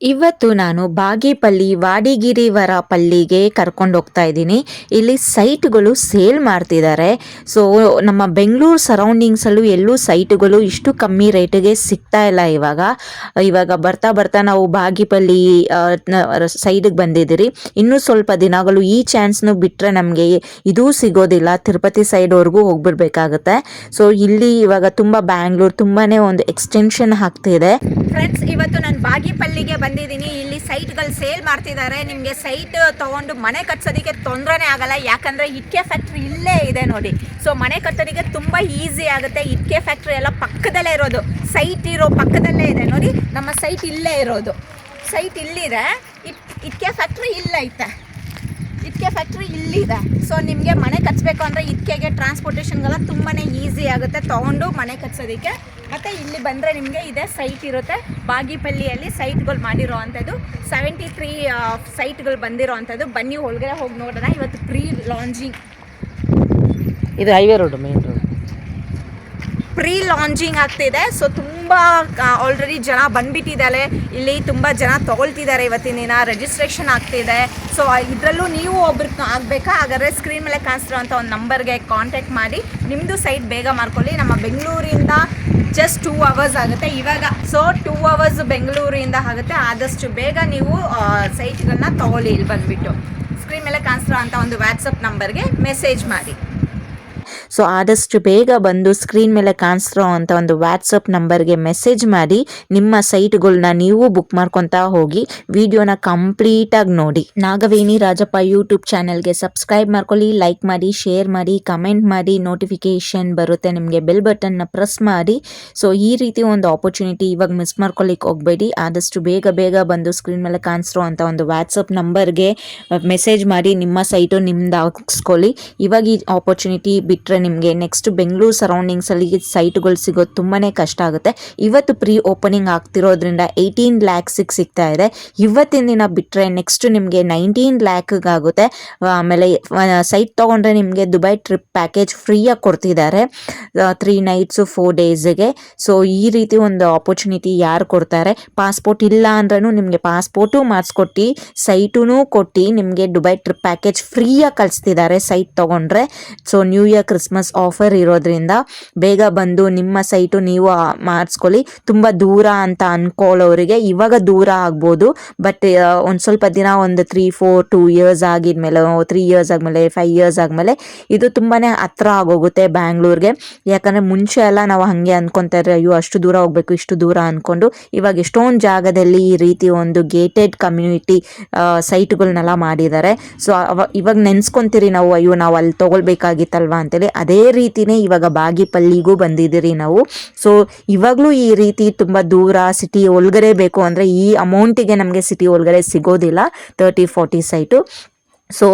ಇವತ್ತು ನಾನು ಬಾಗೇಪಲ್ಲಿ ವಾಡಿಗಿರಿವರ ಪಲ್ಲಿಗೆ ಕರ್ಕೊಂಡು ಹೋಗ್ತಾ ಇದ್ದೀನಿ. ಇಲ್ಲಿ ಸೈಟ್ಗಳು ಸೇಲ್ ಮಾಡ್ತಿದ್ದಾರೆ. ಸೊ ನಮ್ಮ ಬೆಂಗಳೂರು ಸರೌಂಡಿಂಗ್ಸಲ್ಲೂ ಎಲ್ಲೂ ಸೈಟ್ಗಳು ಇಷ್ಟು ಕಮ್ಮಿ ರೇಟಿಗೆ ಸಿಗ್ತಾ ಇಲ್ಲ. ಇವಾಗ ಬರ್ತಾ ಬರ್ತಾ ನಾವು ಬಾಗೇಪಲ್ಲಿ ಸೈಡಿಗೆ ಬಂದಿದ್ದೀರಿ. ಇನ್ನೂ ಸ್ವಲ್ಪ ದಿನಗಳು ಈ ಚಾನ್ಸ್ನು ಬಿಟ್ಟರೆ ನಮಗೆ ಇದೂ ಸಿಗೋದಿಲ್ಲ. ತಿರುಪತಿ ಸೈಡ್ವರೆಗೂ ಹೋಗ್ಬಿಡ್ಬೇಕಾಗತ್ತೆ. ಸೊ ಇಲ್ಲಿ ಇವಾಗ ತುಂಬ ಬ್ಯಾಂಗ್ಳೂರ್ ತುಂಬಾ ಒಂದು ಎಕ್ಸ್ಟೆನ್ಷನ್ ಆಗ್ತಿದೆ. ಫ್ರೆಂಡ್ಸ್, ಇವತ್ತು ನಾನು ಬಾಗೇಪಲ್ಲಿಗೆ ಬಂದಿದ್ದೀನಿ. ಇಲ್ಲಿ ಸೈಟ್ಗಳು ಸೇಲ್ ಮಾಡ್ತಿದ್ದಾರೆ. ನಿಮಗೆ ಸೈಟ್ ತಗೊಂಡು ಮನೆ ಕಟ್ಸೋದಕ್ಕೆ ತೊಂದರೆನೇ ಆಗಲ್ಲ, ಯಾಕಂದರೆ ಇಟ್ಕೆ ಫ್ಯಾಕ್ಟ್ರಿ ಇಲ್ಲೇ ಇದೆ ನೋಡಿ. ಸೊ ಮನೆ ಕಟ್ಟೋದಕ್ಕೆ ತುಂಬ ಈಸಿ ಆಗುತ್ತೆ. ಇಟ್ಕೆ ಫ್ಯಾಕ್ಟ್ರಿ ಎಲ್ಲ ಪಕ್ಕದಲ್ಲೇ ಇರೋದು, ಸೈಟ್ ಇರೋ ಪಕ್ಕದಲ್ಲೇ ಇದೆ ನೋಡಿ. ನಮ್ಮ ಸೈಟ್ ಇಲ್ಲೇ ಇರೋದು, ಸೈಟ್ ಇಲ್ಲಿದೆ. ಇಟ್ಕೆ ಫ್ಯಾಕ್ಟ್ರಿ ಇಲ್ಲೈತೆ, ಇಟ್ಕೆ ಫ್ಯಾಕ್ಟ್ರಿ ಇಲ್ಲಿದೆ. ಸೊ ನಿಮಗೆ ಮನೆ ಕಟ್ಸ್ಬೇಕು ಅಂದರೆ ಇಟ್ಕೆಗೆ ಟ್ರಾನ್ಸ್ಪೋರ್ಟೇಷನ್ಗೆಲ್ಲ ತುಂಬಾ ಈಸಿ ಆಗುತ್ತೆ ತೊಗೊಂಡು ಮನೆ ಕಟ್ಸೋದಕ್ಕೆ. ಮತ್ತು ಇಲ್ಲಿ ಬಂದರೆ ನಿಮಗೆ ಇದೇ ಸೈಟ್ ಇರುತ್ತೆ. ಬಾಗೇಪಲ್ಲಿಯಲ್ಲಿ ಸೈಟ್ಗಳು ಮಾಡಿರೋ ಅಂಥದ್ದು 73 ಸೈಟ್ಗಳು ಬಂದಿರೋ ಅಂಥದ್ದು. ಬನ್ನಿ ಒಳಗಡೆ ಹೋಗಿ ನೋಡೋಣ. ಇವತ್ತು ಪ್ರೀ ಲಾಂಚಿಂಗ್, ಇದು highway road, main road, pre launching ಆಗ್ತಿದೆ. ಸೊ ತುಂಬ ಆಲ್ರೆಡಿ ಜನ ಬಂದುಬಿಟ್ಟಿದ್ದಾರೆ. ಇಲ್ಲಿ ತುಂಬ ಜನ ತೊಗೊಳ್ತಿದ್ದಾರೆ. ಇವತ್ತಿನ ದಿನ ರಿಜಿಸ್ಟ್ರೇಷನ್ ಆಗ್ತಿದೆ. ಸೊ ಇದರಲ್ಲೂ ನೀವು ಒಬ್ರಿಗೆ ಆಗಬೇಕಾ? ಹಾಗಾದರೆ ಸ್ಕ್ರೀನ್ ಮೇಲೆ ಕಾಣಿಸ್ತಿರೋಂಥ ಒಂದು ನಂಬರ್ಗೆ ಕಾಂಟ್ಯಾಕ್ಟ್ ಮಾಡಿ ನಿಮ್ಮದು ಸೈಟ್ ಬೇಗ ಮಾಡ್ಕೊಳ್ಳಿ. ನಮ್ಮ ಬೆಂಗಳೂರಿಂದ ಜಸ್ಟ್ 2 ಅವರ್ಸ್ ಆಗುತ್ತೆ ಇವಾಗ. ಸೊ 2 ಅವರ್ಸ್ ಬೆಂಗಳೂರಿಂದ ಆಗುತ್ತೆ. ಆದಷ್ಟು ಬೇಗ ನೀವು ಸೈಟ್ಗಳನ್ನ ತೊಗೊಳ್ಳಿ. ಇಲ್ಲಿ ಬಂದುಬಿಟ್ಟು ಸ್ಕ್ರೀನ್ ಮೇಲೆ ಕಾಣಿಸ್ತಿರೋ ಅಂಥ ಒಂದು ವಾಟ್ಸಪ್ ನಂಬರ್ಗೆ ಮೆಸೇಜ್ ಮಾಡಿ. ಸೊ ಆದಷ್ಟು ಬೇಗ ಬಂದು ಸ್ಕ್ರೀನ್ ಮೇಲೆ ಕಾಣಿಸ್ತಿರೋ ಅಂಥ ಒಂದು ವಾಟ್ಸಪ್ ನಂಬರ್ಗೆ ಮೆಸೇಜ್ ಮಾಡಿ ನಿಮ್ಮ ಸೈಟ್ಗಳನ್ನ ನೀವು ಬುಕ್ ಮಾಡ್ಕೊತಾ ಹೋಗಿ. ವಿಡಿಯೋನ ಕಂಪ್ಲೀಟಾಗಿ ನೋಡಿ. ನಾಗವೇಣಿ ರಾಜಪ್ಪ ಯೂಟ್ಯೂಬ್ ಚಾನಲ್ಗೆ ಸಬ್ಸ್ಕ್ರೈಬ್ ಮಾಡ್ಕೊಳ್ಳಿ, ಲೈಕ್ ಮಾಡಿ, ಶೇರ್ ಮಾಡಿ, ಕಮೆಂಟ್ ಮಾಡಿ. ನೋಟಿಫಿಕೇಷನ್ ಬರುತ್ತೆ ನಿಮಗೆ, ಬೆಲ್ ಬಟನ್ನ ಪ್ರೆಸ್ ಮಾಡಿ. ಸೊ ಈ ರೀತಿ ಒಂದು ಆಪರ್ಚುನಿಟಿ ಇವಾಗ ಮಿಸ್ ಮಾಡ್ಕೊಳ್ಳಿಕ್ಕೆ ಹೋಗಬೇಡಿ. ಆದಷ್ಟು ಬೇಗ ಬಂದು ಸ್ಕ್ರೀನ್ ಮೇಲೆ ಕಾಣಿಸ್ತಿರೋ ಅಂಥ ಒಂದು ವಾಟ್ಸಪ್ ನಂಬರ್ಗೆ ಮೆಸೇಜ್ ಮಾಡಿ ನಿಮ್ಮ ಸೈಟು ನಿಮ್ದು ಹಾಕ್ಸ್ಕೊಳ್ಳಿ. ಇವಾಗ ಈ ಆಪರ್ಚುನಿಟಿ ಬಿಟ್ಟರೆ ನಿಮಗೆ ನೆಕ್ಸ್ಟ್ ಬೆಂಗಳೂರು ಸರೌಂಡಿಂಗ್ಸಲ್ಲಿ ಸೈಟ್ಗಳು ಸಿಗೋದು ತುಂಬಾ ಕಷ್ಟ ಆಗುತ್ತೆ. ಇವತ್ತು ಪ್ರೀ ಓಪನಿಂಗ್ ಆಗ್ತಿರೋದ್ರಿಂದ 18 ಲ್ಯಾಕ್ಸಿಗೆ ಸಿಗ್ತಾ ಇದೆ. ಇವತ್ತಿನ ದಿನ ಬಿಟ್ಟರೆ ನೆಕ್ಸ್ಟ್ ನಿಮಗೆ 19 ಲ್ಯಾಕ್ಗೆ ಆಗುತ್ತೆ. ಆಮೇಲೆ ಸೈಟ್ ತೊಗೊಂಡ್ರೆ ನಿಮಗೆ ದುಬೈ ಟ್ರಿಪ್ ಪ್ಯಾಕೇಜ್ ಫ್ರೀಯಾಗಿ ಕೊಡ್ತಿದ್ದಾರೆ 3 ನೈಟ್ಸು 4 ಡೇಸ್ಗೆ. ಸೊ ಈ ರೀತಿ ಒಂದು ಆಪರ್ಚುನಿಟಿ ಯಾರು ಕೊಡ್ತಾರೆ? ಪಾಸ್ಪೋರ್ಟ್ ಇಲ್ಲ ಅಂದ್ರೂ ನಿಮಗೆ ಪಾಸ್ಪೋರ್ಟು ಮಾಡಿಸ್ಕೊಟ್ಟು ಸೈಟೂ ಕೊಟ್ಟು ನಿಮಗೆ ದುಬೈ ಟ್ರಿಪ್ ಪ್ಯಾಕೇಜ್ ಫ್ರೀಯಾಗಿ ಕಳಿಸ್ತಿದ್ದಾರೆ ಸೈಟ್ ತೊಗೊಂಡ್ರೆ. So new year Christmas offer ಇರೋದ್ರಿಂದ ಬೇಗ ಬಂದು ನಿಮ್ಮ ಸೈಟು ನೀವು ಮಾಡಿಸ್ಕೊಳ್ಳಿ. ತುಂಬ ದೂರ ಅಂತ ಅನ್ಕೊಳ್ಳೋರಿಗೆ ಇವಾಗ ದೂರ ಆಗ್ಬೋದು, ಬಟ್ ಒಂದು ಸ್ವಲ್ಪ ದಿನ ಒಂದು 2 ಇಯರ್ಸ್ ಆಗಿದ್ಮೇಲೆ, 3 ಇಯರ್ಸ್ ಆದಮೇಲೆ, 5 ಇಯರ್ಸ್ ಆದಮೇಲೆ ಇದು ತುಂಬಾ ಹತ್ರ ಆಗೋಗುತ್ತೆ ಬ್ಯಾಂಗ್ಳೂರ್ಗೆ. ಯಾಕಂದರೆ ಮುಂಚೆ ಎಲ್ಲ ನಾವು ಹಾಗೆ ಅಂದ್ಕೊತಾ ಇದ್ರೆ ಅಯ್ಯೋ ಅಷ್ಟು ದೂರ ಹೋಗ್ಬೇಕು ಇಷ್ಟು ದೂರ ಅಂದ್ಕೊಂಡು. ಇವಾಗ ಎಷ್ಟೊಂದು ಜಾಗದಲ್ಲಿ ಈ ರೀತಿ ಒಂದು ಗೇಟೆಡ್ ಕಮ್ಯುನಿಟಿ ಸೈಟ್ಗಳನ್ನೆಲ್ಲ ಮಾಡಿದ್ದಾರೆ. ಸೊ ಇವಾಗ ನೆನ್ಸ್ಕೊತೀರಿ ನಾವು, ಅಯ್ಯೋ ನಾವು ಅಲ್ಲಿ ತೊಗೊಳ್ಬೇಕಾಗಿತ್ತಲ್ವಾ ಅಂತೇಳಿ. ಅದೇ ರೀತಿನೇ ಇವಾಗ ಬಾಗೇಪಲ್ಲಿಗೂ ಬಂದಿದ್ದೀರಿ ನಾವು. ಸೊ ಇವಾಗಲೂ ಈ ರೀತಿ ತುಂಬ ದೂರ ಸಿಟಿ ಒಳಗಡೆ ಬೇಕು ಅಂದರೆ ಈ ಅಮೌಂಟಿಗೆ ನಮಗೆ ಸಿಟಿ ಒಳಗಡೆ ಸಿಗೋದಿಲ್ಲ 30-40 ಸೈಟು. ಸೊ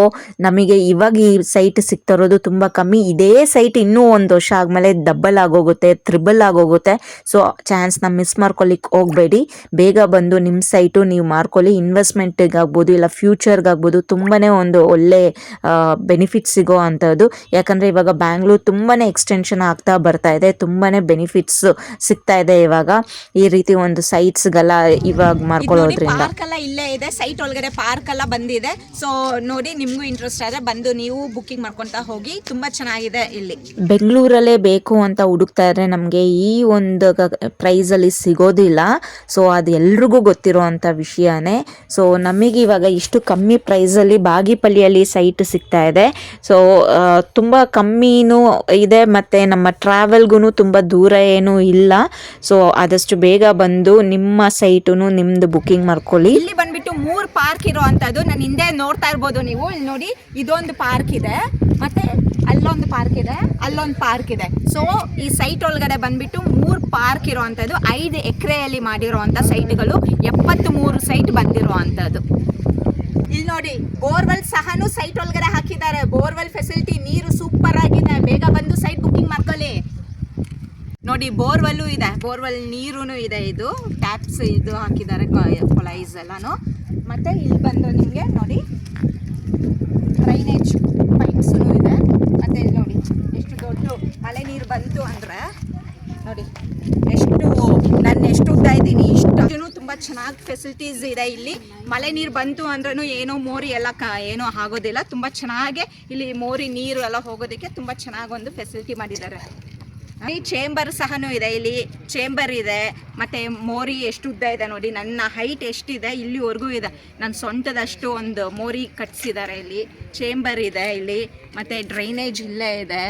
ನಮಗೆ ಇವಾಗ ಈ ಸೈಟ್ ಸಿಗ್ತಾ ಇರೋದು ತುಂಬ ಕಮ್ಮಿ. ಇದೇ ಸೈಟ್ ಇನ್ನೂ ಒಂದು ವರ್ಷ ಆದಮೇಲೆ ಡಬಲ್ ಆಗೋಗುತ್ತೆ, ತ್ರಿಬಲ್ ಆಗೋಗುತ್ತೆ. ಸೊ ಚಾನ್ಸ್ನ ಮಿಸ್ ಮಾಡ್ಕೊಳ್ಳಿಕ್ಕೆ ಹೋಗಬೇಡಿ. ಬೇಗ ಬಂದು ನಿಮ್ಮ ಸೈಟು ನೀವು ಮಾಡ್ಕೊಳ್ಳಿ. ಇನ್ವೆಸ್ಟ್ಮೆಂಟಿಗಾಗ್ಬೋದು ಇಲ್ಲ ಫ್ಯೂಚರ್ಗಾಗ್ಬೋದು ತುಂಬಾ ಒಂದು ಒಳ್ಳೆ ಬೆನಿಫಿಟ್ ಸಿಗೋ ಅಂಥದ್ದು. ಯಾಕಂದರೆ ಇವಾಗ ಬ್ಯಾಂಗ್ಳೂರ್ ತುಂಬಾ ಎಕ್ಸ್ಟೆನ್ಷನ್ ಆಗ್ತಾ ಬರ್ತಾ ಇದೆ, ತುಂಬಾ ಬೆನಿಫಿಟ್ಸ್ ಸಿಗ್ತಾ ಇದೆ ಇವಾಗ ಈ ರೀತಿ ಒಂದು ಸೈಟ್ಸ್ಗೆಲ್ಲ ಇವಾಗ ಮಾಡ್ಕೊಳ್ಳೋದ್ರಿಂದ. ಪಾರ್ಕ್ ಎಲ್ಲ ಇಲ್ಲೇ ಇದೆ, ಸೈಟ್ ಒಳಗಡೆ ಪಾರ್ಕ್ ಎಲ್ಲ ಬಂದಿದೆ. ಸೊ ನೋಡಿ, ನಿಮಗೂ ಇಂಟ್ರೆಸ್ಟ್ ಆದರೆ ಬಂದು ನೀವು ಬುಕ್ಕಿಂಗ್ ಮಾಡ್ಕೊತಾ ಹೋಗಿ. ತುಂಬ ಚೆನ್ನಾಗಿದೆ. ಇಲ್ಲಿ ಬೆಂಗಳೂರಲ್ಲೇ ಬೇಕು ಅಂತ ಹುಡುಕ್ತಾ ಇದ್ರೆ ನಮಗೆ ಈ ಒಂದು ಪ್ರೈಸಲ್ಲಿ ಸಿಗೋದಿಲ್ಲ. ಸೊ ಅದು ಎಲ್ರಿಗೂ ಗೊತ್ತಿರೋ ಅಂಥ ವಿಷಯನೇ. ಸೊ ನಮಗೆ ಇವಾಗ ಇಷ್ಟು ಕಮ್ಮಿ ಪ್ರೈಸಲ್ಲಿ ಬಾಗೇಪಲ್ಲಿಯಲ್ಲಿ ಸೈಟ್ ಸಿಗ್ತಾ ಇದೆ. ಸೊ ತುಂಬ ಕಮ್ಮಿನೂ ಇದೆ ಮತ್ತು ನಮ್ಮ ಟ್ರಾವೆಲ್ಗೂ ತುಂಬ ದೂರ ಏನೂ ಇಲ್ಲ. ಸೊ ಆದಷ್ಟು ಬೇಗ ಬಂದು ನಿಮ್ಮ ಸೈಟು ನಿಮ್ಮದು ಬುಕ್ಕಿಂಗ್ ಮಾಡ್ಕೊಳ್ಳಿ. ಇಲ್ಲಿ ಬಂದ್ಬಿಟ್ಟು 3 ಪಾರ್ಕ್ ಇರೋ ಅಂಥದ್ದು ನಾನು ಹಿಂದೆ ನೋಡ್ತಾ ಇರ್ಬೋದು ನೀವು. ಇಲ್ಲಿ ನೋಡಿ, ಇದೊಂದು ಪಾರ್ಕ್ ಇದೆ, ಮತ್ತೆ ಅಲ್ಲೊಂದು ಪಾರ್ಕ್ ಇದೆ, ಅಲ್ಲೊಂದು ಪಾರ್ಕ್ ಇದೆ. ಸೊ ಈ ಸೈಟ್ ಒಳಗಡೆ ಬಂದ್ಬಿಟ್ಟು 3 ಪಾರ್ಕ್ ಇರೋ ಅಂಥದ್ದು. 5 ಎಕರೆಯಲ್ಲಿ ಮಾಡಿರೋ ಅಂಥ ಸೈಟ್ಗಳು 73 ಸೈಟ್ ಬಂದಿರೋ ಅಂಥದ್ದು. ಇಲ್ಲಿ ನೋಡಿ, ಬೋರ್ವೆಲ್ ಸಹನೂ ಸೈಟ್ ಒಳಗಡೆ ಹಾಕಿದ್ದಾರೆ. ಬೋರ್ವೆಲ್ ಫೆಸಿಲಿಟಿ, ನೀರು ಸೂಪರ್ ಆಗಿದೆ. ಬೇಗ ಬಂದು ಸೈಟ್ ಬುಕ್ಕಿಂಗ್ ಮಾಡ್ಕೊಳ್ಳಿ. ನೋಡಿ, ಬೋರ್ವೆಲ್ಲು ಇದೆ, ಬೋರ್ವೆಲ್ ನೀರೂ ಇದೆ. ಇದು ಟ್ಯಾಪ್ಸ್ ಇದು ಹಾಕಿದ್ದಾರೆ, ಕೊಲೈಸ್ ಎಲ್ಲಾನು. ಮತ್ತು ಇಲ್ಲಿ ಬಂದು ನಿಮಗೆ ನೋಡಿ ಡ್ರೈನೇಜ್ ಪೈಪ್ಸೂ ಇದೆ. ಮತ್ತು ಇಲ್ಲಿ ನೋಡಿ ಎಷ್ಟು ದೊಡ್ಡ ಮಳೆ ನೀರು ಬಂತು ಅಂದರೆ ನೋಡಿ ಎಷ್ಟು ಉದ್ದ ಇದ್ದೀನಿ, ಇಷ್ಟು ತುಂಬ ಚೆನ್ನಾಗಿ ಫೆಸಿಲಿಟೀಸ್ ಇದೆ ಇಲ್ಲಿ. ಮಳೆ ನೀರು ಬಂತು ಅಂದ್ರೂ ಏನೋ ಮೋರಿ ಎಲ್ಲ ಏನೋ ಆಗೋದಿಲ್ಲ. ತುಂಬ ಚೆನ್ನಾಗೆ ಇಲ್ಲಿ ಮೋರಿ ನೀರು ಎಲ್ಲ ಹೋಗೋದಕ್ಕೆ ತುಂಬ ಚೆನ್ನಾಗಿ ಒಂದು ಫೆಸಿಲಿಟಿ ಮಾಡಿದ್ದಾರೆ. ಈ ಚೇಂಬರ್ ಸಹನೂ ಇದೆ, ಇಲ್ಲಿ ಚೇಂಬರ್ ಇದೆ. ಮತ್ತು ಮೋರಿ ಎಷ್ಟು ಉದ್ದ ಇದೆ ನೋಡಿ, ನನ್ನ ಹೈಟ್ ಎಷ್ಟಿದೆ ಇಲ್ಲಿವರೆಗೂ ಇದೆ, ನನ್ನ ಸೊಂಟದಷ್ಟು ಒಂದು ಮೋರಿ ಕಟ್ಸಿದ್ದಾರೆ. ಇಲ್ಲಿ ಚೇಂಬರ್ ಇದೆ ಇಲ್ಲಿ, ಮತ್ತು ಡ್ರೈನೇಜ್ ಇಲ್ಲೇ ಇದೆ.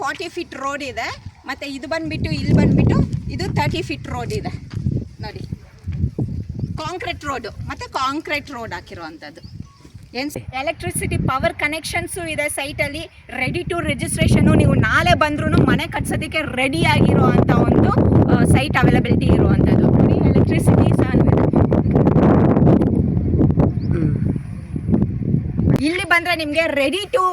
40 ಫೀಟ್ ರೋಡ್ ಇದೆ. ಮತ್ತು ಇದು ಬಂದುಬಿಟ್ಟು ಇಲ್ಲಿ ಬಂದುಬಿಟ್ಟು ಇದು 30 ಫೀಟ್ ರೋಡ್ ಇದೆ ನೋಡಿ, ಕಾಂಕ್ರೀಟ್ ರೋಡು. ಮತ್ತು ಕಾಂಕ್ರೀಟ್ ರೋಡ್ ಹಾಕಿರುವಂಥದ್ದು. ಏನು ಎಲೆಕ್ಟ್ರಿಸಿಟಿ ಪವರ್ ಕನೆಕ್ಷನ್ಸು ಇದೆ ಸೈಟಲ್ಲಿ. Ready to registration. ನೀವು ನಾಳೆ ಬಂದ್ರೂ ಮನೆ ಕಟ್ಸೋದಕ್ಕೆ ರೆಡಿ ಆಗಿರೋ ಅಂಥ ಒಂದು ಸೈಟ್ ಅವೈಲಬಿಲಿಟಿ ಇರುವಂಥದ್ದು. ನೋಡಿ ಎಲೆಕ್ಟ್ರಿಸಿಟಿ ಸಹ ಇದೆ. ಇಲ್ಲಿ ಬಂದರೆ ನಿಮಗೆ ready to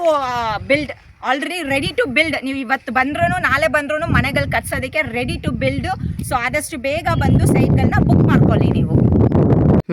build, already ready to build. ನೀವು ಇವತ್ತು ಬಂದ್ರೂ ನಾಳೆ ಬಂದ್ರೂ ಮನೆಗಳು ಕಟ್ಸೋದಕ್ಕೆ ರೆಡಿ ಟು ಬಿಲ್ಡು. ಸೊ ಆದಷ್ಟು ಬೇಗ ಬಂದು ಸೈಟ್ಗಳನ್ನ ಬುಕ್ ಮಾಡ್ಕೊಳ್ಳಿ ನೀವು.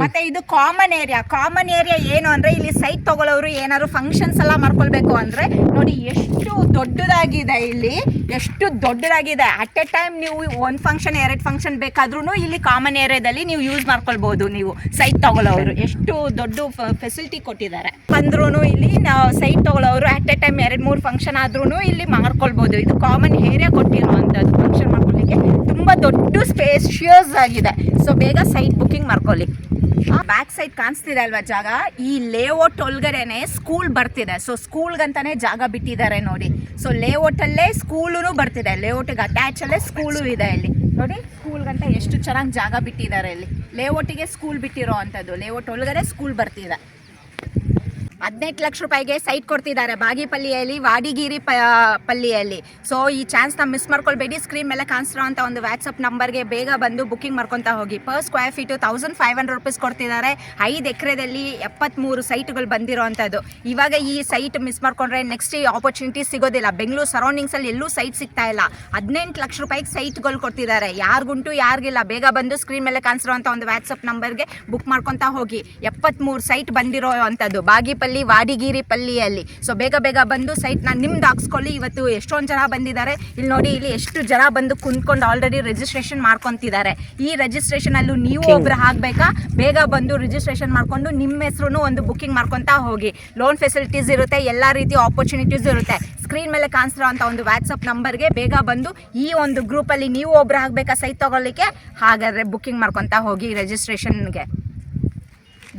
ಮತ್ತೆ ಇದು ಕಾಮನ್ ಏರಿಯಾ ಏನು ಅಂದರೆ ಇಲ್ಲಿ ಸೈಟ್ ತಗೊಳ್ಳೋರು ಏನಾದ್ರು ಫಂಕ್ಷನ್ಸ್ ಎಲ್ಲ ಮಾಡ್ಕೊಳ್ಬೇಕು ಅಂದರೆ ನೋಡಿ ಎಷ್ಟು ದೊಡ್ಡದಾಗಿದೆ. ಇಲ್ಲಿ ಎಷ್ಟು ದೊಡ್ಡದಾಗಿದೆ. ಅಟ್ ಎ ಟೈಮ್ ನೀವು ಒಂದು ಫಂಕ್ಷನ್ 2 ಫಂಕ್ಷನ್ ಬೇಕಾದ್ರೂ ಇಲ್ಲಿ ಕಾಮನ್ ಏರಿಯಾದಲ್ಲಿ ನೀವು ಯೂಸ್ ಮಾಡ್ಕೊಳ್ಬೋದು. ನೀವು ಸೈಟ್ ತಗೊಳ್ಳೋರು ಎಷ್ಟು ದೊಡ್ಡ ಫೆಸಿಲಿಟಿ ಕೊಟ್ಟಿದ್ದಾರೆ. ಅಂದ್ರೂ ಇಲ್ಲಿ ನಾವು ಸೈಟ್ ತಗೊಳ್ಳೋರು ಅಟ್ ಎ ಟೈಮ್ 2-3 ಫಂಕ್ಷನ್ ಆದ್ರೂ ಇಲ್ಲಿ ಮಾಡ್ಕೊಳ್ಬೋದು. ಇದು ಕಾಮನ್ ಏರಿಯಾ ಕೊಟ್ಟಿರುವಂಥದ್ದು ಫಂಕ್ಷನ್ ಮಾಡ್ಕೊಳ್ಳಿಕ್ಕೆ. ತುಂಬ ದೊಡ್ಡ ಸ್ಪೇಷಿಯಸ್ ಆಗಿದೆ. ಸೊ ಬೇಗ ಸೈಟ್ ಬುಕ್ಕಿಂಗ್ ಮಾಡ್ಕೊಳ್ಳಿ. ಬ್ಯಾಕ್ ಸೈಡ್ ಕಾಣಿಸ್ತಿದೆ ಅಲ್ವಾ ಜಾಗ, ಈ ಲೇಔಟ್ ಒಳಗಡೆನೆ ಸ್ಕೂಲ್ ಬರ್ತಿದೆ. ಸೊ ಸ್ಕೂಲ್ಗಂತಾನೆ ಜಾಗ ಬಿಟ್ಟಿದ್ದಾರೆ ನೋಡಿ. ಸೊ ಲೇಔಟಲ್ಲೇ ಸ್ಕೂಲು ಬರ್ತಿದೆ, ಲೇಔಟಿಗೆ ಅಟ್ಯಾಚಲ್ಲೇ ಸ್ಕೂಲು ಇದೆ ಇಲ್ಲಿ ನೋಡಿ. ಸ್ಕೂಲ್ಗಂತ ಎಷ್ಟು ಚೆನ್ನಾಗಿ ಜಾಗ ಬಿಟ್ಟಿದ್ದಾರೆ ಇಲ್ಲಿ. ಲೇಔಟಿಗೆ ಸ್ಕೂಲ್ ಬಿಟ್ಟಿರೋ ಅಂಥದ್ದು, ಲೇಔಟ್ ಒಳಗಡೆ ಸ್ಕೂಲ್ ಬರ್ತಿದೆ. 18 ಲಕ್ಷ ರೂಪಾಯಿಗೆ ಸೈಟ್ ಕೊಡ್ತಿದ್ದಾರೆ ಬಾಗಿಪಲ್ಲಿಯಲ್ಲಿ, ವಾಡಿಗಿರಿ ಪಲ್ಲಿಯಲ್ಲಿ. ಸೊ ಈ ಚಾನ್ಸ್ನ ಮಿಸ್ ಮಾಡ್ಕೊಳ್ಬೇಡಿ. ಸ್ಕ್ರೀನ್ ಮೇಲೆ ಕಾಣಿಸ್ತಿರೋ ಅಂತ ಒಂದು ವಾಟ್ಸಪ್ ನಂಬರ್ಗೆ ಬೇಗ ಬಂದು ಬುಕ್ಕಿಂಗ್ ಮಾಡ್ಕೊತಾ ಹೋಗಿ. ಪರ್ ಸ್ಕ್ವೇರ್ ಫೀಟು 1500 ರೂಪೀಸ್ ಕೊಡ್ತಿದ್ದಾರೆ. 5 ಎಕರೆದಲ್ಲಿ 73 ಸೈಟ್ಗಳು ಬಂದಿರೋ ಅಂಥದ್ದು. ಇವಾಗ ಈ ಸೈಟ್ ಮಿಸ್ ಮಾಡ್ಕೊಂಡ್ರೆ ನೆಕ್ಸ್ಟ್ ಈ ಆಪರ್ಚುನಿಟಿ ಸಿಗೋದಿಲ್ಲ. ಬೆಂಗಳೂರು ಸರೌಂಡಿಂಗ್ಸಲ್ಲಿ ಎಲ್ಲೂ ಸೈಟ್ ಸಿಗ್ತಾ ಇಲ್ಲ. 18 ಲಕ್ಷ ರೂಪಾಯಿಗೆ ಸೈಟ್ಗಳು ಕೊಡ್ತಿದ್ದಾರೆ. ಯಾರಿಗುಂಟು ಯಾರಿಗಿಲ್ಲ. ಬೇಗ ಬಂದು ಸ್ಕ್ರೀನ್ ಮೇಲೆ ಕಾಣಿಸ್ತಿರೋ ಅಂತ ಒಂದು ವಾಟ್ಸಪ್ ನಂಬರ್ಗೆ ಬುಕ್ ಮಾಡ್ಕೊತಾ ಹೋಗಿ. 73 ಸೈಟ್ ಬಂದಿರೋ ಅಂಥದ್ದು ಬಾಗಿಪಲ್ಲಿ ವಾಡಿಗಿರಿ ಪಲ್ಲಿಯಲ್ಲಿ. ಸೊ ಬೇಗ ಬಂದು ಸೈಟ್ನ ನಿಮ್ದು ಹಾಕ್ಸ್ಕೊಳ್ಳಿ. ಇವತ್ತು ಎಷ್ಟೊಂದು ಜನ ಬಂದಿದ್ದಾರೆ ಇಲ್ಲಿ ನೋಡಿ. ಇಲ್ಲಿ ಎಷ್ಟು ಜನ ಬಂದು ಕುಂತ್ಕೊಂಡು ಆಲ್ರೆಡಿ ರಿಜಿಸ್ಟ್ರೇಷನ್ ಮಾಡ್ಕೊತಿದ್ದಾರೆ. ಈ ರಿಜಿಸ್ಟ್ರೇಷನಲ್ಲೂ ನೀವು ಒಬ್ರು ಆಗಬೇಕಾ? ಬೇಗ ಬಂದು ರಿಜಿಸ್ಟ್ರೇಷನ್ ಮಾಡ್ಕೊಂಡು ನಿಮ್ಮ ಹೆಸರು ಒಂದು ಬುಕ್ಕಿಂಗ್ ಮಾಡ್ಕೊತಾ ಹೋಗಿ. ಲೋನ್ ಫೆಸಿಲಿಟೀಸ್ ಇರುತ್ತೆ, ಎಲ್ಲ ರೀತಿ ಆಪರ್ಚುನಿಟೀಸ್ ಇರುತ್ತೆ. ಸ್ಕ್ರೀನ್ ಮೇಲೆ ಕಾಣಿಸ್ತಿರೋ ಅಂತ ಒಂದು ವಾಟ್ಸಪ್ ನಂಬರ್ಗೆ ಬೇಗ ಬಂದು ಈ ಒಂದು ಗ್ರೂಪಲ್ಲಿ ನೀವು ಒಬ್ರು ಆಗಬೇಕಾ ಸೈಟ್ ತೊಗೊಳ್ಳಿಕ್ಕೆ? ಹಾಗಾದರೆ ಬುಕ್ಕಿಂಗ್ ಮಾಡ್ಕೊತಾ ಹೋಗಿ ರಿಜಿಸ್ಟ್ರೇಷನ್ಗೆ.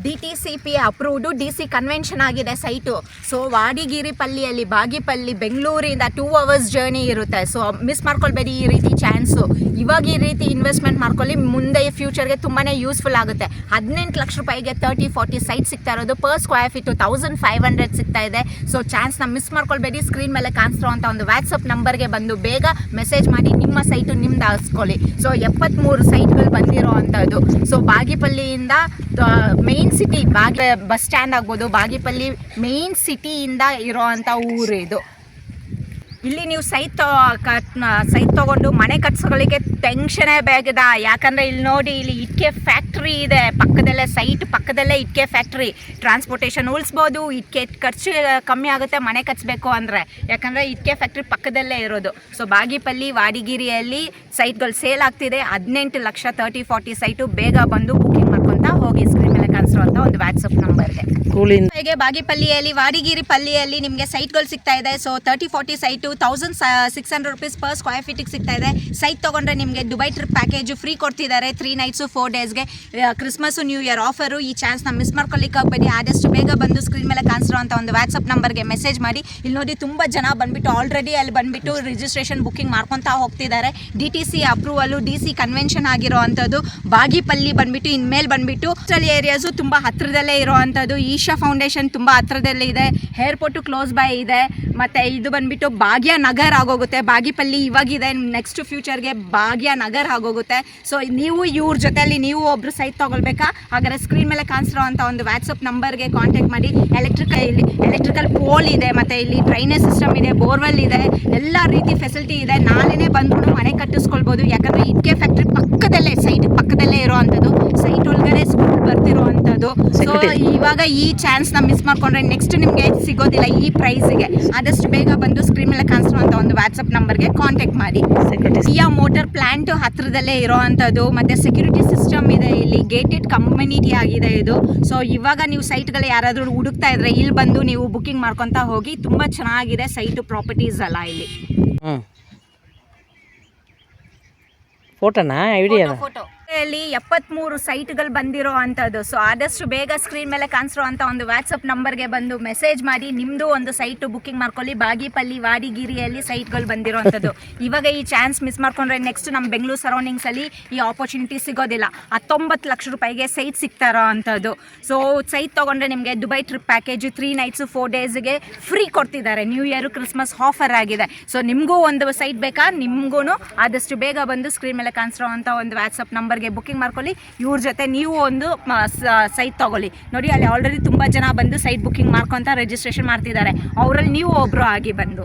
DTCP ಅಪ್ರೂವ್ಡು, DC ಕನ್ವೆನ್ಷನ್ ಆಗಿದೆ ಸೈಟು. ಸೊ ವಾಡಿಗಿರಿ ಪಲ್ಲಿಯಲ್ಲಿ ಬಾಗಿಪಲ್ಲಿ ಬೆಂಗಳೂರಿಂದ 2 hours ಜರ್ನಿ ಇರುತ್ತೆ. ಸೊ ಮಿಸ್ ಮಾಡ್ಕೊಳ್ಬೇಡಿ ಈ ರೀತಿ ಚಾನ್ಸು. ಇವಾಗ ಈ ರೀತಿ ಇನ್ವೆಸ್ಟ್ಮೆಂಟ್ ಮಾಡ್ಕೊಳ್ಳಿ, ಮುಂದೆ ಫ್ಯೂಚರ್ಗೆ ತುಂಬಾ ಯೂಸ್ಫುಲ್ ಆಗುತ್ತೆ. 18 ಲಕ್ಷ ರೂಪಾಯಿಗೆ 30-40 ಸೈಟ್ ಸಿಗ್ತಾ ಇರೋದು. ಪರ್ ಸ್ಕ್ವೇರ್ ಫೀಟು 1500 ಸಿಗ್ತಾ ಇದೆ. ಸೊ ಚಾನ್ಸ್ನ ಮಿಸ್ ಮಾಡ್ಕೊಳ್ಬೇಡಿ. ಸ್ಕ್ರೀನ್ ಮೇಲೆ ಕಾಣಿಸ್ತಿರೋ ಅಂತ ಒಂದು ವಾಟ್ಸಪ್ ನಂಬರ್ಗೆ ಬಂದು ಬೇಗ ಮೆಸೇಜ್ ಮಾಡಿ ನಿಮ್ಮ ಸೈಟು ನಿಮ್ದು ಹಾಕ್ಸ್ಕೊಳ್ಳಿ. ಸೊ 73 ಸೈಟ್ಗಳು ಬಂದಿರೋ ಅಂಥದ್ದು. ಸೊ ಬಾಗಿಪಲ್ಲಿಯಿಂದ ಮೇನ್ ಸಿಟಿ ಬಸ್ ಸ್ಟ್ಯಾಂಡ್ ಆಗ್ಬೋದು, ಬಾಗಿಪಲ್ಲಿ ಮೇನ್ ಸಿಟಿಯಿಂದ ಇರೋ ಅಂಥ ಊರು ಇದು. ಇಲ್ಲಿ ನೀವು ಸೈಟ್ ತೊಗೊಂಡು ಮನೆ ಕಟ್ಸೋಗಳಿಗೆ ಟೆನ್ಷನೇ ಬೇಕಿದೆ. ಯಾಕಂದರೆ ಇಲ್ಲಿ ನೋಡಿ, ಇಲ್ಲಿ ಇಟ್ಕೆ ಫ್ಯಾಕ್ಟ್ರಿ ಇದೆ ಪಕ್ಕದಲ್ಲೇ, ಸೈಟ್ ಪಕ್ಕದಲ್ಲೇ ಇಟ್ಕೆ ಫ್ಯಾಕ್ಟ್ರಿ. ಟ್ರಾನ್ಸ್ಪೋರ್ಟೇಷನ್ ಉಳಿಸ್ಬೋದು, ಇಟ್ಕೆ ಖರ್ಚು ಕಮ್ಮಿ ಆಗುತ್ತೆ ಮನೆ ಕಟ್ಸ್ಬೇಕು ಅಂದರೆ. ಯಾಕಂದರೆ ಇಟ್ಕೆ ಫ್ಯಾಕ್ಟ್ರಿ ಪಕ್ಕದಲ್ಲೇ ಇರೋದು. ಸೊ ಬಾಗಿಪಲ್ಲಿ ವಾಡಿಗಿರಿಯಲ್ಲಿ ಸೈಟ್ಗಳು ಸೇಲ್ ಆಗ್ತಿದೆ. 18 ಲಕ್ಷ 30-40 ಸೈಟು. ಬೇಗ ಬಂದು ಬುಕ್ಕಿಂಗ್ ಮಾಡ್ಕೊತಾ ಹೋಗಿ ಸ್ಕ್ರೀನ್ ಮೇಲೆ ಕಾಣಿಸಿರುವಂಥ ಒಂದು ವಾಟ್ಸಪ್ ನಂಬರ್ಗೆ. ಹಾಗೆ ಬಾಗಿಪಲ್ಲಿಯಲ್ಲಿ ವಾಡಿಗಿರಿ ಪಲ್ಲಿಯಲ್ಲಿ ನಿಮಗೆ ಸೈಟ್ಗಳು ಸಿಗ್ತಾ ಇದೆ. So 30-40 site 1600 rupees per square ಫೀಟಿಗೆ ಸಿಗ್ತಾ ಇದೆ. ಸೈಟ್ ತೊಗೊಂಡ್ರೆ ನಿಮಗೆ ದುಬೈ ಟ್ರಿಪ್ ಪ್ಯಾಕೇಜು ಫ್ರೀ ಕೊಡ್ತಿದ್ದಾರೆ 3 nights 4 daysಗೆ. Christmas new year offer. ಈ ಚಾನ್ಸ್ನ ಮಿಸ್ ಮಾಡ್ಕೊಳ್ಳಿಕ್ಕೆ ಹೋಗಬೇಡಿ. ಆದಷ್ಟು ಬೇಗ ಬಂದು ಸ್ಕ್ರೀನ್ ಮೇಲೆ ಕಾಣಿಸಿರುವಂಥ ಒಂದು ವಾಟ್ಸಪ್ ನಂಬರ್ಗೆ ಮೆಸೇಜ್ ಮಾಡಿ. ಇಲ್ಲಿ ನೋಡಿ ತುಂಬ ಜನ ಬಂದುಬಿಟ್ಟು ಆಲ್ರೆಡಿ ಅಲ್ಲಿ ಬಂದುಬಿಟ್ಟು ರಿಜಿಸ್ಟ್ರೇಷನ್ ಬುಕ್ಕಿಂಗ್ ಮಾಡ್ಕೊತಾ ಹೋಗ್ತಿದ್ದಾರೆ. DTC ಅಪ್ರೂವಲು, DC ಕನ್ವೆನ್ಷನ್ ಆಗಿರೋ ಅಂಥದ್ದು. ಬಾಗಿಪಲ್ಲಿ ಬಂದುಬಿಟ್ಟು ಇನ್ಮೇಲೆ ಬಂದುಬಿಟ್ಟು ಏರಿಯಾಸು ತುಂಬ ಹತ್ತಿರದಲ್ಲೇ ಇರೋ ಅಂಥದ್ದು. ಈಶಾ ಫೌಂಡೇಶನ್ ತುಂಬ ಹತ್ತಿರದಲ್ಲೇ ಇದೆ. ಏರ್ಪೋರ್ಟು ಕ್ಲೋಸ್ ಬೈ ಇದೆ. ಮತ್ತು ಇದು ಬಂದುಬಿಟ್ಟು ಭಾಗ್ಯನಗರ್ ಆಗೋಗುತ್ತೆ. ಬಾಗಿಪಲ್ಲಿ ಇವಾಗಿದೆ, ನೆಕ್ಸ್ಟ್ ಫ್ಯೂಚರ್ಗೆ ಭಾಗ್ಯನಗರ್ ಆಗೋಗುತ್ತೆ. ಸೊ ನೀವು ಇವ್ರ ಜೊತೆಯಲ್ಲಿ ನೀವು ಒಬ್ಬರು ಸೈಟ್ ತೊಗೊಳ್ಬೇಕಾ? ಹಾಗಾದರೆ ಸ್ಕ್ರೀನ್ ಮೇಲೆ ಕಾಣಿಸಿರೋ ಅಂಥ ಒಂದು ವಾಟ್ಸಪ್ ನಂಬರ್ಗೆ ಕಾಂಟ್ಯಾಕ್ಟ್ ಮಾಡಿ. ಎಲೆಕ್ಟ್ರಿಕಲ್ ಪೋಲ್ ಇದೆ, ಮತ್ತು ಇಲ್ಲಿ ಡ್ರೈನೇಜ್ ಸಿಸ್ಟಮ್ ಇದೆ, ಬೋರ್ವೆಲ್ ಇದೆ, ಎಲ್ಲ ರೀತಿ ಫೆಸಿಲಿಟಿ ಇದೆ. ನಾಳೆನೇ ಬಂದ್ರೂ ಮನೆ ಕಟ್ಟಿಸ್ಕೊಳ್ಬೋದು. ಯಾಕಂದರೆ ಇಟ್ಕೆ ಫ್ಯಾಕ್ಟ್ರಿ ಪಕ್ಕದಲ್ಲೇ, ಸೈಟ್ ಪಕ್ಕದಲ್ಲೇ ಇರೋ ಅಂಥದ್ದು. ಸೈಟ್ ಒಳಗಡೆ ಸ್ಕೂಲ್ ಬರ್ತಿರೋ ಅಂಥದ್ದು. ಸೊ ಇವಾಗ ಈ ಚಾನ್ಸ್ನ ಮಿಸ್ ಮಾಡ್ಕೊಂಡ್ರೆ ನೆಕ್ಸ್ಟ್ ನಿಮಗೆ ಸಿಗೋದಿಲ್ಲ ಈ ಪ್ರೈಸ್ಗೆ. ಆದಷ್ಟು ಬೇಗ ಬಂದು ಸ್ಕ್ರೀನ್ ಮೇಲೆ ಕಾಣಿಸುವಂಥ ಒಂದು ವಾಟ್ಸಪ್ ನಂಬರ್ಗೆ ಕಾಂಟ್ಯಾಕ್ಟ್ ಮಾಡಿ. ಕಿಯಾ ಮೋಟರ್ ಪ್ಲಾಂಟ್ ಹತ್ರದಲ್ಲೇ ಇರೋ ಅಂಥದ್ದು, ಮತ್ತು ಸೆಕ್ಯೂರಿಟಿ ಸಿಸ್ಟಮ್ ಇದೆ ಇಲ್ಲಿ, ಗೇಟೆಡ್ ಕಮ್ಯುನಿಟಿ ಆಗಿದೆ ಇದು. ಸೊ ಇವಾಗ ನೀವು ಸೈಟ್ಗಳು ಯಾರಾದರೂ ಹುಡುಕ್ತಾ ಇದ್ರೆ ಇಲ್ಲಿ ಬಂದು ನೀವು ಬುಕ್ಕಿಂಗ್ ಮಾಡ್ಕೊತಾ ಹೋಗಿ. ತುಂಬ ಚೆನ್ನಾಗಿದೆ ಸೈಟು, ಪ್ರಾಪರ್ಟೀಸ್ ಅಲ್ಲ ಇಲ್ಲಿ. ಫೋಟೋನಾ ಐಡಿಯಾ ಫೋಟೋ ಇಲ್ಲಿ 73 ಸೈಟ್ಗಳು ಬಂದಿರೋ ಅಂಥದ್ದು. ಸೊ ಆದಷ್ಟು ಬೇಗ ಸ್ಕ್ರೀನ್ ಮೇಲೆ ಕಾಣಿಸಿರೋ ಅಂಥ ಒಂದು ವಾಟ್ಸಪ್ ನಂಬರ್ಗೆ ಬಂದು ಮೆಸೇಜ್ ಮಾಡಿ ನಿಮ್ಮದು ಒಂದು ಸೈಟು ಬುಕ್ಕಿಂಗ್ ಮಾಡ್ಕೊಳ್ಳಿ. ಬಾಗಿಪಲ್ಲಿ, ವಾಡಿಗಿರಿಯಲ್ಲಿ ಸೈಟ್ಗಳು ಬಂದಿರೋ ಅಂಥದ್ದು. ಇವಾಗ ಈ ಚಾನ್ಸ್ ಮಿಸ್ ಮಾಡ್ಕೊಂಡ್ರೆ ನೆಕ್ಸ್ಟ್ ನಮ್ಮ ಬೆಂಗಳೂರು ಸರೌಂಡಿಂಗ್ಸಲ್ಲಿ ಈ ಆಪರ್ಚುನಿಟಿ ಸಿಗೋದಿಲ್ಲ. 19 ಲಕ್ಷ ರೂಪಾಯಿಗೆ ಸೈಟ್ ಸಿಗ್ತಾ ಇರೋ ಅಂಥದ್ದು. ಸೊ ಸೈಟ್ ತೊಗೊಂಡ್ರೆ ನಿಮಗೆ ದುಬೈ ಟ್ರಿಪ್ ಪ್ಯಾಕೇಜ್ 3 ನೈಟ್ಸು 4 ಡೇಸ್ಗೆ ಫ್ರೀ ಕೊಡ್ತಿದ್ದಾರೆ. ನ್ಯೂ ಇಯರ್ ಕ್ರಿಸ್ಮಸ್ ಆಫರ್ ಆಗಿದೆ. ಸೊ ನಿಮಗೂ ಒಂದು ಸೈಟ್ ಬೇಕಾ? ನಿಮಗೂ ಆದಷ್ಟು ಬೇಗ ಬಂದು ಸ್ಕ್ರೀನ್ ಮೇಲೆ ಕಾಣಿಸಿರೋ ಅಂಥ ಒಂದು ವಾಟ್ಸಪ್ ನಂಬರ್ಗೆ ಬುಕ್ಕಿಂಗ್ ಮಾಡ್ಕೊಳ್ಳಿ. ಇವ್ರ ಜೊತೆ ನೀವು ಒಂದು ಸೈಟ್ ತಗೊಳ್ಳಿ. ನೋಡಿ ಅಲ್ಲಿ ಆಲ್ರೆಡಿ ತುಂಬ ಜನ ಬಂದು ಸೈಟ್ ಬುಕ್ಕಿಂಗ್ ಮಾಡ್ಕೊತ ರಿಜಿಸ್ಟ್ರೇಷನ್ ಮಾಡ್ತಿದ್ದಾರೆ. ಅವರಲ್ಲಿ ನೀವು ಒಬ್ಬರು ಆಗಿ ಬಂದು